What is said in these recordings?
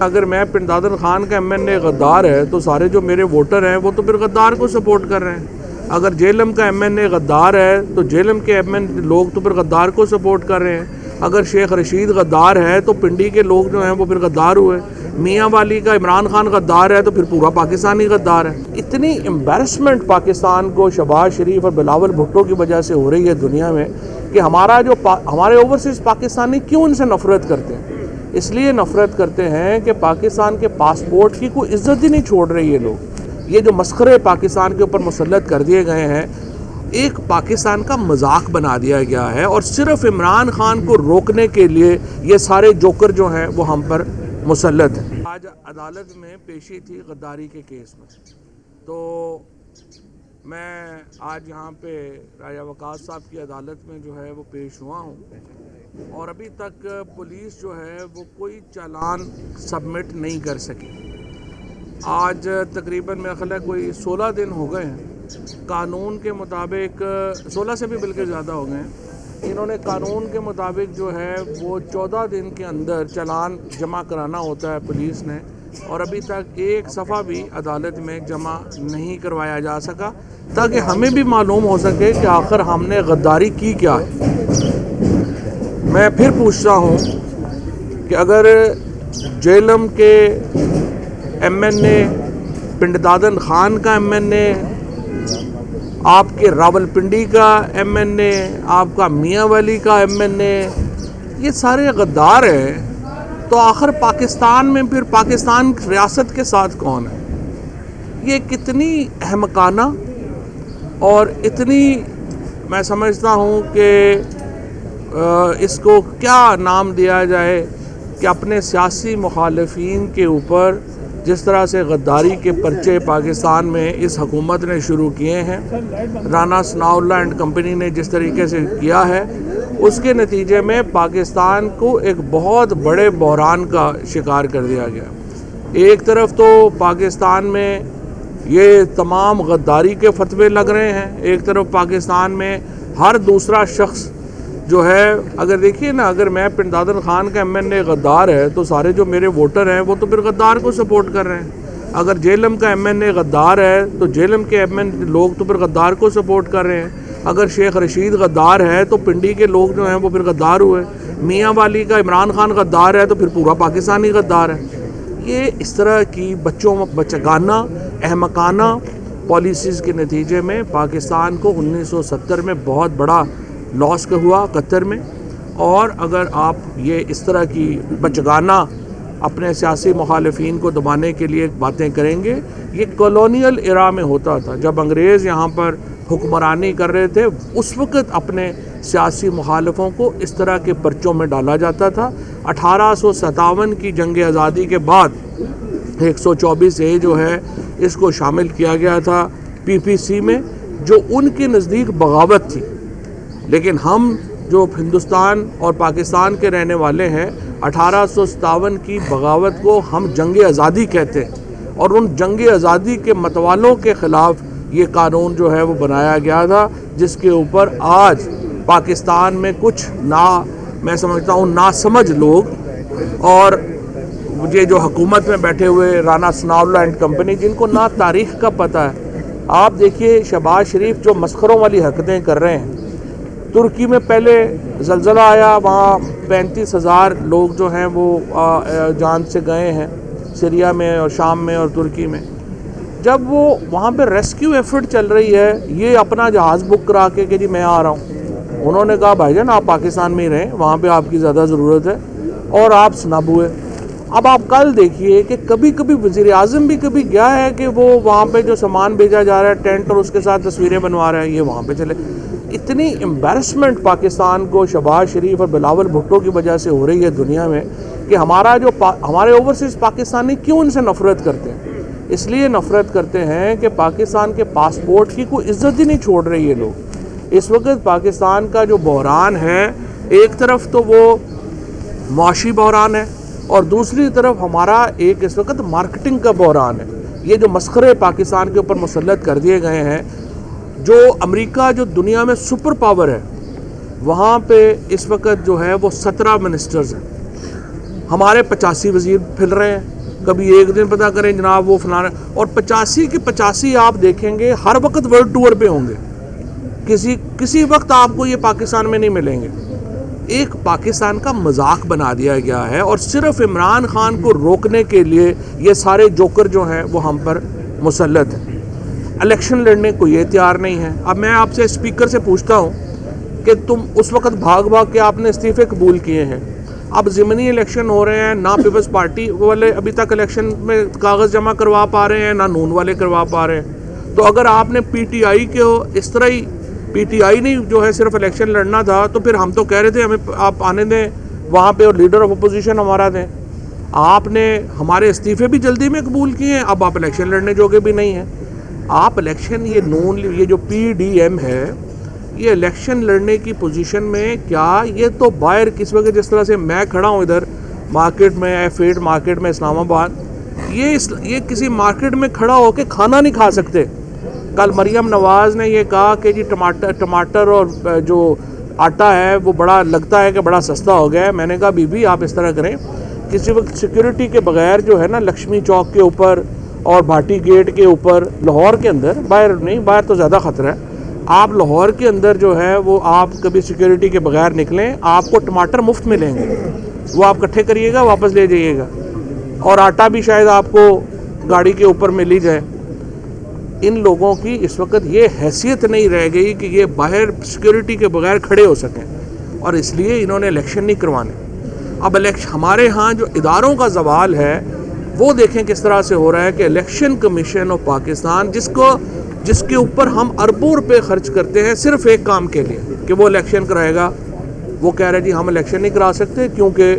اگر میں پنڈ دادن خان کا MNA غدار ہے تو سارے جو میرے ووٹر ہیں وہ تو پھر غدار کو سپورٹ کر رہے ہیں۔ اگر جیلم کا MNA غدار ہے تو جیلم کے لوگ تو پھر غدار کو سپورٹ کر رہے ہیں۔ اگر شیخ رشید غدار ہے تو پنڈی کے لوگ جو ہیں وہ پھر غدار ہوئے۔ میاں والی کا عمران خان غدار ہے تو پھر پورا پاکستانی غدار ہے۔ اتنی امبیرسمنٹ پاکستان کو شہباز شریف اور بلاول بھٹو کی وجہ سے ہو رہی ہے دنیا میں کہ ہمارے اوورسیز پاکستانی کیوں ان سے نفرت کرتے ہیں؟ اس لیے نفرت کرتے ہیں کہ پاکستان کے پاسپورٹ کی کوئی عزت ہی نہیں چھوڑ رہے یہ لوگ۔ یہ جو مسخرے پاکستان کے اوپر مسلط کر دیے گئے ہیں، ایک پاکستان کا مذاق بنا دیا گیا ہے، اور صرف عمران خان کو روکنے کے لیے یہ سارے جوکر جو ہیں وہ ہم پر مسلط ہیں۔ آج عدالت میں پیشی تھی غداری کے کیس میں، تو میں آج یہاں پہ راجہ وقاص صاحب کی عدالت میں جو ہے وہ پیش ہوا ہوں، اور ابھی تک پولیس جو ہے وہ کوئی چالان سبمٹ نہیں کر سکی۔ آج تقریباً میرا خیال ہے کوئی 16 دن ہو گئے ہیں۔ قانون کے مطابق 16 سے بھی بلکہ زیادہ ہو گئے ہیں۔ انہوں نے قانون کے مطابق جو ہے وہ 14 دن کے اندر چالان جمع کرانا ہوتا ہے پولیس نے، اور ابھی تک ایک صفحہ بھی عدالت میں جمع نہیں کروایا جا سکا، تاکہ ہمیں بھی معلوم ہو سکے کہ آخر ہم نے غداری کی کیا ہے۔ میں پھر پوچھتا ہوں کہ اگر جیلم کے MNA، پنڈ دادن خان کا MNA، آپ کے راولپنڈی کا MNA، آپ کا میاں والی کا MNA، یہ سارے غدار ہیں، تو آخر پاکستان میں پھر پاکستان ریاست کے ساتھ کون ہے؟ یہ کتنی احمقانہ اور اتنی، میں سمجھتا ہوں کہ اس کو کیا نام دیا جائے کہ اپنے سیاسی مخالفین کے اوپر جس طرح سے غداری کے پرچے پاکستان میں اس حکومت نے شروع کیے ہیں، رانا ثناء اللہ اینڈ کمپنی نے جس طریقے سے کیا ہے، اس کے نتیجے میں پاکستان کو ایک بہت بڑے بحران کا شکار کر دیا گیا۔ ایک طرف تو پاکستان میں یہ تمام غداری کے فتوے لگ رہے ہیں، ایک طرف پاکستان میں ہر دوسرا شخص جو ہے، اگر دیکھیے نا، اگر میں پنڈ دادن خان کا MNA غدار ہے تو سارے جو میرے ووٹر ہیں وہ تو پھر غدار کو سپورٹ کر رہے ہیں۔ اگر جیلم کا MNA غدار ہے تو جیلم کے لوگ تو پھر غدار کو سپورٹ کر رہے ہیں۔ اگر شیخ رشید غدار ہے تو پنڈی کے لوگ جو ہیں وہ پھر غدار ہوئے۔ میاں والی کا عمران خان غدار ہے تو پھر پورا پاکستانی غدار ہے۔ یہ اس طرح کی بچگانہ احمقانہ پالیسیز کے نتیجے میں پاکستان کو 1970 میں بہت بڑا لاس کا ہوا قطر میں، اور اگر آپ یہ اس طرح کی بچگانہ اپنے سیاسی مخالفین کو دبانے کے لیے باتیں کریں گے، یہ کالونیل ایرا میں ہوتا تھا، جب انگریز یہاں پر حکمرانی کر رہے تھے، اس وقت اپنے سیاسی مخالفوں کو اس طرح کے پرچوں میں ڈالا جاتا تھا۔ 1857 کی جنگ آزادی کے بعد 124A جو ہے اس کو شامل کیا گیا تھا PPC میں، جو ان کے نزدیک بغاوت تھی، لیکن ہم جو ہندوستان اور پاکستان کے رہنے والے ہیں، 1857 کی بغاوت کو ہم جنگ آزادی کہتے ہیں، اور ان جنگ آزادی کے متوالوں کے خلاف یہ قانون جو ہے وہ بنایا گیا تھا، جس کے اوپر آج پاکستان میں کچھ میں سمجھتا ہوں ناسمجھ لوگ، اور یہ جو حکومت میں بیٹھے ہوئے رانا ثناء اللہ اینڈ کمپنی، جن کو نہ تاریخ کا پتہ ہے۔ آپ دیکھیے شہباز شریف جو مسخروں والی حرکتیں کر رہے ہیں۔ ترکی میں پہلے زلزلہ آیا، وہاں 35,000 لوگ جو ہیں وہ جان سے گئے ہیں، سیریا میں اور شام میں اور ترکی میں۔ جب وہ وہاں پہ ریسکیو ایفرٹ چل رہی ہے، یہ اپنا جہاز بک کرا کے کہ جی میں آ رہا ہوں، انہوں نے کہا بھائی جان آپ پاکستان میں ہی رہیں، وہاں پہ آپ کی زیادہ ضرورت ہے، اور آپ سنب ہوئے۔ اب آپ کل دیکھیے کہ کبھی وزیر اعظم بھی کبھی گیا ہے کہ وہ وہاں پہ جو سامان بھیجا جا رہا ہے ٹینٹ اور اس کے ساتھ تصویریں بنوا رہا ہے، یہ وہاں پہ چلے۔ اتنی امبیرسمنٹ پاکستان کو شہباز شریف اور بلاول بھٹو کی وجہ سے ہو رہی ہے دنیا میں کہ ہمارے اوورسیز پاکستانی کیوں ان سے نفرت کرتے ہیں؟ اس لیے نفرت کرتے ہیں کہ پاکستان کے پاسپورٹ کی کوئی عزت ہی نہیں چھوڑ رہے یہ لوگ۔ اس وقت پاکستان کا جو بحران ہے، ایک طرف تو وہ معاشی بحران ہے، اور دوسری طرف ہمارا ایک اس وقت مارکیٹنگ کا بحران ہے۔ یہ جو مسخرے پاکستان کے اوپر مسلط کر دیے گئے ہیں، جو امریکہ جو دنیا میں سپر پاور ہے، وہاں پہ اس وقت جو ہے وہ 17 منسٹرز ہیں، ہمارے 85 وزیر پھر رہے ہیں، کبھی ایک دن پتہ کریں جناب وہ فلانا، اور 85 کے 85 آپ دیکھیں گے ہر وقت ورلڈ ٹور پہ ہوں گے، کسی وقت آپ کو یہ پاکستان میں نہیں ملیں گے۔ ایک پاکستان کا مذاق بنا دیا گیا ہے، اور صرف عمران خان کو روکنے کے لیے یہ سارے جوکر جو ہیں وہ ہم پر مسلط ہیں۔ الیکشن لڑنے کو یہ تیار نہیں ہے۔ اب میں آپ سے اسپیکر سے پوچھتا ہوں کہ تم اس وقت بھاگ کے آپ نے استعفے قبول کیے ہیں، اب ضمنی الیکشن ہو رہے ہیں، نہ پیپلز پارٹی والے ابھی تک الیکشن میں کاغذ جمع کروا پا رہے ہیں، نہ نون والے کروا پا رہے ہیں، تو اگر آپ نے پی ٹی آئی کے اس طرح ہی پی ٹی آئی نہیں جو ہے صرف الیکشن لڑنا تھا، تو پھر ہم تو کہہ رہے تھے ہمیں آپ آنے دیں وہاں پہ اور لیڈر آف اپوزیشن ہمارا دیں، آپ نے ہمارے استعفے بھی جلدی میں قبول کیے ہیں، اب آپ الیکشن لڑنے جوگے بھی نہیں ہیں۔ آپ الیکشن یہ جو پی ڈی ایم ہے یہ الیکشن لڑنے کی پوزیشن میں کیا، یہ تو باہر کس وقت جس طرح سے میں کھڑا ہوں ادھر مارکیٹ میں F8 مارکیٹ میں اسلام آباد، یہ کسی مارکیٹ میں کھڑا ہو کے کھانا نہیں کھا سکتے۔ کل مریم نواز نے یہ کہا کہ جی ٹماٹر اور جو آٹا ہے وہ بڑا لگتا ہے کہ بڑا سستا ہو گیا ہے۔ میں نے کہا بی بی آپ اس طرح کریں، کسی وقت سیکیورٹی کے بغیر جو ہے نا لکشمی چوک کے اوپر اور بھاٹی گیٹ کے اوپر لاہور کے اندر، باہر نہیں، باہر تو زیادہ خطرہ ہے، آپ لاہور کے اندر جو ہے وہ آپ کبھی سیکیورٹی کے بغیر نکلیں، آپ کو ٹماٹر مفت ملیں گے، وہ آپ کٹھے کریے گا واپس لے جائیے گا، اور آٹا بھی شاید آپ کو گاڑی کے اوپر مل ہی جائے۔ ان لوگوں کی اس وقت یہ حیثیت نہیں رہ گئی کہ یہ باہر سیکیورٹی کے بغیر کھڑے ہو سکیں، اور اس لیے انہوں نے الیکشن نہیں کروانے۔ اب ہمارے ہاں جو اداروں کا زوال ہے وہ دیکھیں کس طرح سے ہو رہا ہے کہ الیکشن کمیشن آف پاکستان جس کے اوپر ہم اربوں روپے خرچ کرتے ہیں صرف ایک کام کے لیے کہ وہ الیکشن کرائے گا، وہ کہہ رہے جی ہم الیکشن نہیں کرا سکتے کیونکہ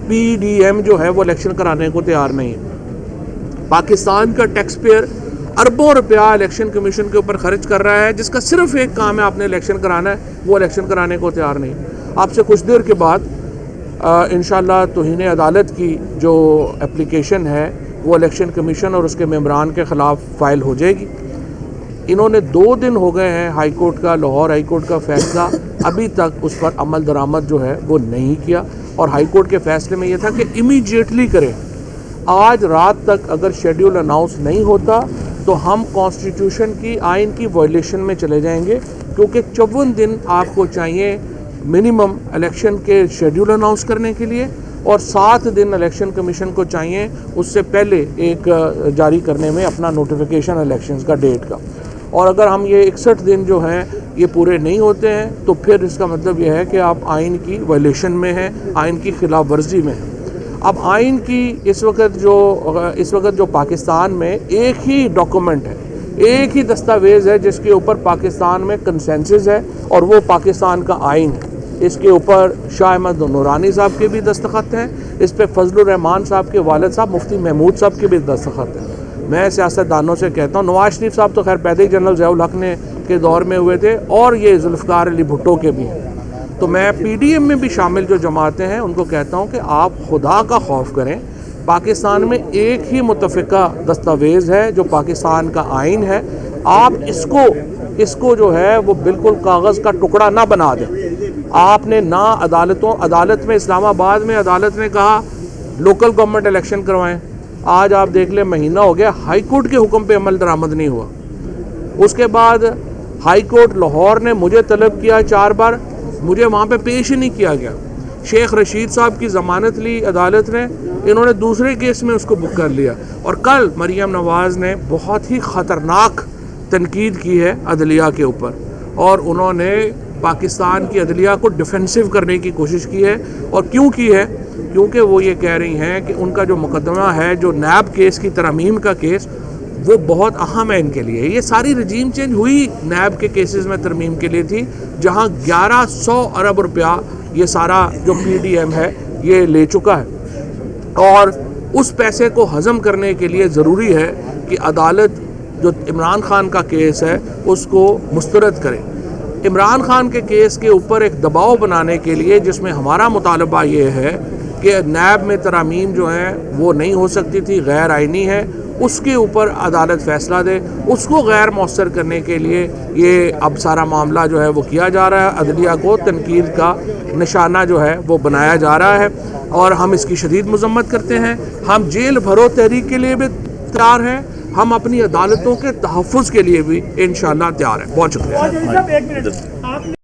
پی ڈی ایم جو ہے وہ الیکشن کرانے کو تیار نہیں ہے۔ پاکستان کا ٹیکس پیئر اربوں روپیہ الیکشن کمیشن کے اوپر خرچ کر رہا ہے، جس کا صرف ایک کام ہے آپ نے الیکشن کرانا ہے، وہ الیکشن کرانے کو تیار نہیں۔ آپ سے کچھ دیر کے بعد انشاءاللہ توہین عدالت کی جو اپلیکیشن ہے وہ الیکشن کمیشن اور اس کے ممبران کے خلاف فائل ہو جائے گی۔ انہوں نے 2 دن ہو گئے ہیں ہائی کورٹ کا، لاہور ہائی کورٹ کا فیصلہ ابھی تک اس پر عمل درآمد جو ہے وہ نہیں کیا، اور ہائی کورٹ کے فیصلے میں یہ تھا کہ امیڈیٹلی کریں۔ آج رات تک اگر شیڈیول اناؤنس نہیں ہوتا تو ہم کانسٹیٹیوشن کی آئین کی وائلیشن میں چلے جائیں گے، کیونکہ 54 دن آپ کو چاہیے منیمم الیکشن کے شیڈیول اناؤنس کرنے کے لیے، اور 7 دن الیکشن کمیشن کو چاہیے اس سے پہلے ایک جاری کرنے میں اپنا نوٹیفیکیشن الیکشنز کا ڈیٹ کا، اور اگر ہم یہ 61 دن جو ہیں یہ پورے نہیں ہوتے ہیں تو پھر اس کا مطلب یہ ہے کہ آپ آئین کی وائلیشن میں ہیں، آئین کی خلاف ورزی میں ہیں۔ اب آئین کی اس وقت جو پاکستان میں ایک ہی ڈاکومنٹ ہے، ایک ہی دستاویز ہے جس کے اوپر پاکستان میں کنسنسس ہے، اور وہ پاکستان کا آئین ہے۔ اس کے اوپر شاہ احمد نورانی صاحب کے بھی دستخط ہیں، اس پہ فضل الرحمان صاحب کے والد صاحب مفتی محمود صاحب کے بھی دستخط ہیں۔ میں سیاست دانوں سے کہتا ہوں، نواز شریف صاحب تو خیر پیدے جنرل ضیاء الحق نے کے دور میں ہوئے تھے، اور یہ ذوالفقار علی بھٹو کے بھی ہیں، تو میں پی ڈی ایم میں بھی شامل جو جماعتیں ہیں ان کو کہتا ہوں کہ آپ خدا کا خوف کریں۔ پاکستان میں ایک ہی متفقہ دستاویز ہے جو پاکستان کا آئین ہے، آپ اس کو جو ہے وہ بالکل کاغذ کا ٹکڑا نہ بنا دیں۔ آپ نے نہ عدالت میں اسلام آباد میں عدالت نے کہا لوکل گورنمنٹ الیکشن کروائیں، آج آپ دیکھ لیں مہینہ ہو گیا ہائی کورٹ کے حکم پہ عمل درآمد نہیں ہوا۔ اس کے بعد ہائی کورٹ لاہور نے مجھے طلب کیا 4 بار، مجھے وہاں پہ پیش ہی نہیں کیا گیا۔ شیخ رشید صاحب کی ضمانت لی عدالت نے، انہوں نے دوسرے کیس میں اس کو بک کر لیا، اور کل مریم نواز نے بہت ہی خطرناک تنقید کی ہے عدلیہ کے اوپر، اور انہوں نے پاکستان کی عدلیہ کو ڈیفینسو کرنے کی کوشش کی ہے۔ اور کیوں کی ہے؟ کیونکہ وہ یہ کہہ رہی ہیں کہ ان کا جو مقدمہ ہے جو نیب کیس کی ترمیم کا کیس وہ بہت اہم ہے ان کے لیے۔ یہ ساری رجیم چینج ہوئی نیب کے کیسز میں ترمیم کے لیے تھی، جہاں 1100 ارب روپیہ یہ سارا جو پی ڈی ایم ہے یہ لے چکا ہے، اور اس پیسے کو ہضم کرنے کے لیے ضروری ہے کہ عدالت جو عمران خان کا کیس ہے اس کو مسترد کرے۔ عمران خان کے کیس کے اوپر ایک دباؤ بنانے کے لیے، جس میں ہمارا مطالبہ یہ ہے کہ نیب میں ترامیم جو ہیں وہ نہیں ہو سکتی تھی، غیر آئینی ہے، اس کے اوپر عدالت فیصلہ دے. اس کو غیر مؤثر کرنے کے لیے یہ اب سارا معاملہ جو ہے وہ کیا جا رہا ہے. عدلیہ کو تنقید کا نشانہ جو ہے وہ بنایا جا رہا ہے اور ہم اس کی شدید مذمت کرتے ہیں. ہم جیل بھرو تحریک کے لیے بھی تیار ہیں, ہم اپنی عدالتوں کے تحفظ کے لیے بھی انشاءاللہ تیار ہیں. بہت شکریہ.